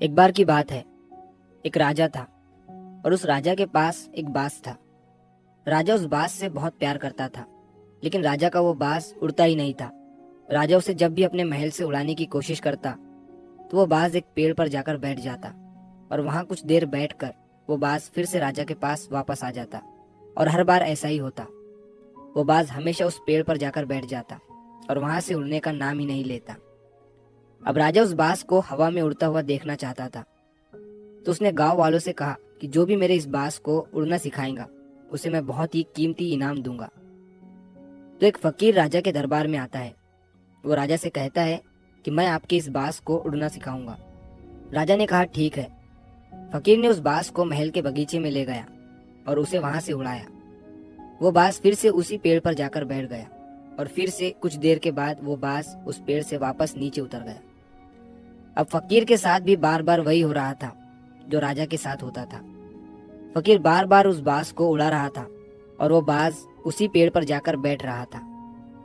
एक बार की बात है। एक राजा था और उस राजा के पास एक बाज था। राजा उस बाज से बहुत प्यार करता था, लेकिन राजा का वो बाज उड़ता ही नहीं था। राजा उसे जब भी अपने महल से उड़ाने की कोशिश करता तो वो बाज एक पेड़ पर जाकर बैठ जाता और वहां कुछ देर बैठकर वो बाज फिर से राजा के पास वापस आ जाता। और हर बार ऐसा ही होता। वो बाज हमेशा उस पेड़ पर जाकर बैठ जाता और वहां से उड़ने का नाम ही नहीं लेता। अब राजा उस बाज को हवा में उड़ता हुआ देखना चाहता था, तो उसने गांव वालों से कहा कि जो भी मेरे इस बाज को उड़ना सिखाएगा उसे मैं बहुत ही कीमती इनाम दूंगा। तो एक फकीर राजा के दरबार में आता है। वो राजा से कहता है कि मैं आपके इस बाज को उड़ना सिखाऊंगा। राजा ने कहा ठीक है। फकीर ने उस बाज को महल के बगीचे में ले गया और उसे वहां से उड़ाया। वो बाज फिर से उसी पेड़ पर जाकर बैठ गया और फिर से कुछ देर के बाद वो बाज उस पेड़ से वापस नीचे उतर गया। अब फकीर के साथ भी बार बार वही हो रहा था जो राजा के साथ होता था। फकीर बार बार उस बाज को उड़ा रहा था और वो बाज उसी पेड़ पर जाकर बैठ रहा था।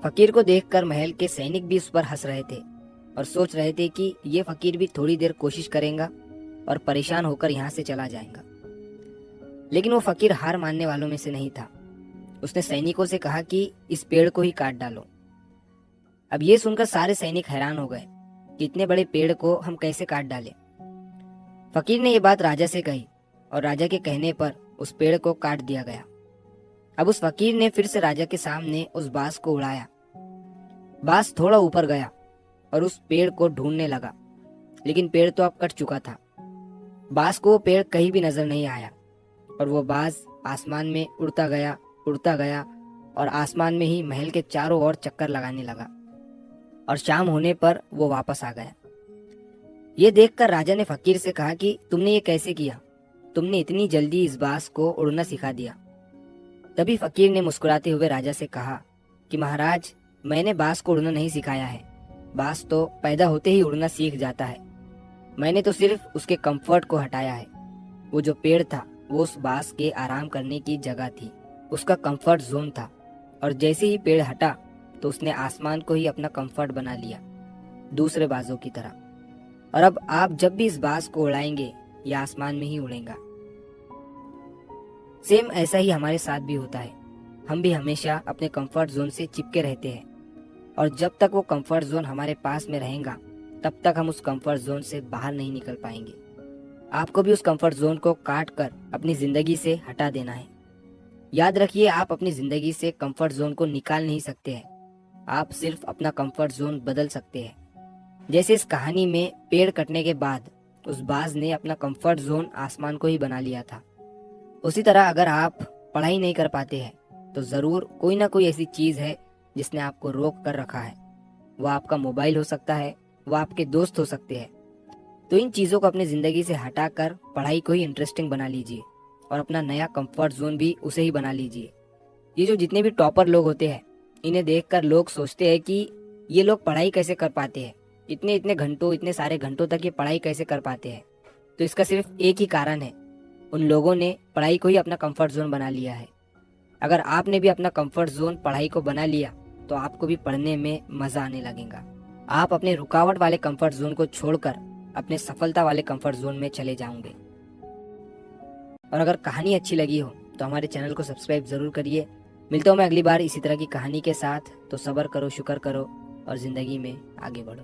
फकीर को देखकर महल के सैनिक भी उस पर हंस रहे थे और सोच रहे थे कि ये फकीर भी थोड़ी देर कोशिश करेगा और परेशान होकर यहाँ से चला जाएगा। लेकिन वो फकीर हार मानने वालों में से नहीं था। उसने सैनिकों से कहा कि इस पेड़ को ही काट डालो। अब ये सुनकर सारे सैनिक हैरान हो गए कि इतने बड़े पेड़ को हम कैसे काट डालें। फकीर ने ये बात राजा से कही और राजा के कहने पर उस पेड़ को काट दिया गया। अब उस फकीर ने फिर से राजा के सामने उस बाज को उड़ाया। बाज थोड़ा ऊपर गया और उस पेड़ को ढूंढने लगा, लेकिन पेड़ तो अब कट चुका था। बाज को वो पेड़ कहीं भी नजर नहीं आया और वो बाज आसमान में उड़ता गया और आसमान में ही महल के चारों ओर चक्कर लगाने लगा और शाम होने पर वो वापस आ गया। ये देखकर राजा ने फकीर से कहा कि तुमने ये कैसे किया? तुमने इतनी जल्दी इस बाज को उड़ना सिखा दिया। तभी फकीर ने मुस्कुराते हुए राजा से कहा कि महाराज, मैंने बाज को उड़ना नहीं सिखाया है। बाज तो पैदा होते ही उड़ना सीख जाता है। मैंने तो सिर्फ उसके कंफर्ट को हटाया है। वो जो पेड़ था वो उस बाज के आराम करने की जगह थी, उसका कंफर्ट जोन था। और जैसे ही पेड़ हटा तो उसने आसमान को ही अपना कंफर्ट बना लिया, दूसरे बाजों की तरह। और अब आप जब भी इस बाज को उड़ाएंगे ये आसमान में ही उड़ेगा। सेम ऐसा ही हमारे साथ भी होता है। हम भी हमेशा अपने कंफर्ट जोन से चिपके रहते हैं और जब तक वो कंफर्ट जोन हमारे पास में रहेगा तब तक हम उस कंफर्ट जोन से बाहर नहीं निकल पाएंगे। आपको भी उस कंफर्ट जोन को काट कर अपनी जिंदगी से हटा देना है। याद रखिए, आप अपनी जिंदगी से कंफर्ट जोन को निकाल नहीं सकते हैं, आप सिर्फ अपना कंफर्ट जोन बदल सकते हैं। जैसे इस कहानी में पेड़ कटने के बाद उस बाज ने अपना कंफर्ट जोन आसमान को ही बना लिया था, उसी तरह अगर आप पढ़ाई नहीं कर पाते हैं तो जरूर कोई ना कोई ऐसी चीज है जिसने आपको रोक कर रखा है। वो आपका मोबाइल हो सकता है, वो आपके दोस्त हो सकते हैं। तो इन चीजों को अपनी जिंदगी से हटाकर पढ़ाई को ही इंटरेस्टिंग बना लीजिए और अपना नया कंफर्ट जोन भी उसे ही बना लीजिए। ये जो जितने भी टॉपर लोग होते हैं इन्हें देखकर लोग सोचते हैं कि ये लोग पढ़ाई कैसे कर पाते हैं, इतने इतने घंटों, इतने सारे घंटों तक ये पढ़ाई कैसे कर पाते हैं। तो इसका सिर्फ एक ही कारण है, उन लोगों ने पढ़ाई को ही अपना कंफर्ट जोन बना लिया है। अगर आपने भी अपना कंफर्ट जोन पढ़ाई को बना लिया तो आपको भी पढ़ने में मजा आने लगेगा। आप अपने रुकावट वाले कंफर्ट जोन को छोड़कर अपने सफलता वाले कंफर्ट जोन में चले जाओगे। और अगर कहानी अच्छी लगी हो तो हमारे चैनल को सब्सक्राइब जरूर करिए। मिलता हूँ मैं अगली बार इसी तरह की कहानी के साथ। तो सब्र करो, शुक्र करो और जिंदगी में आगे बढ़ो।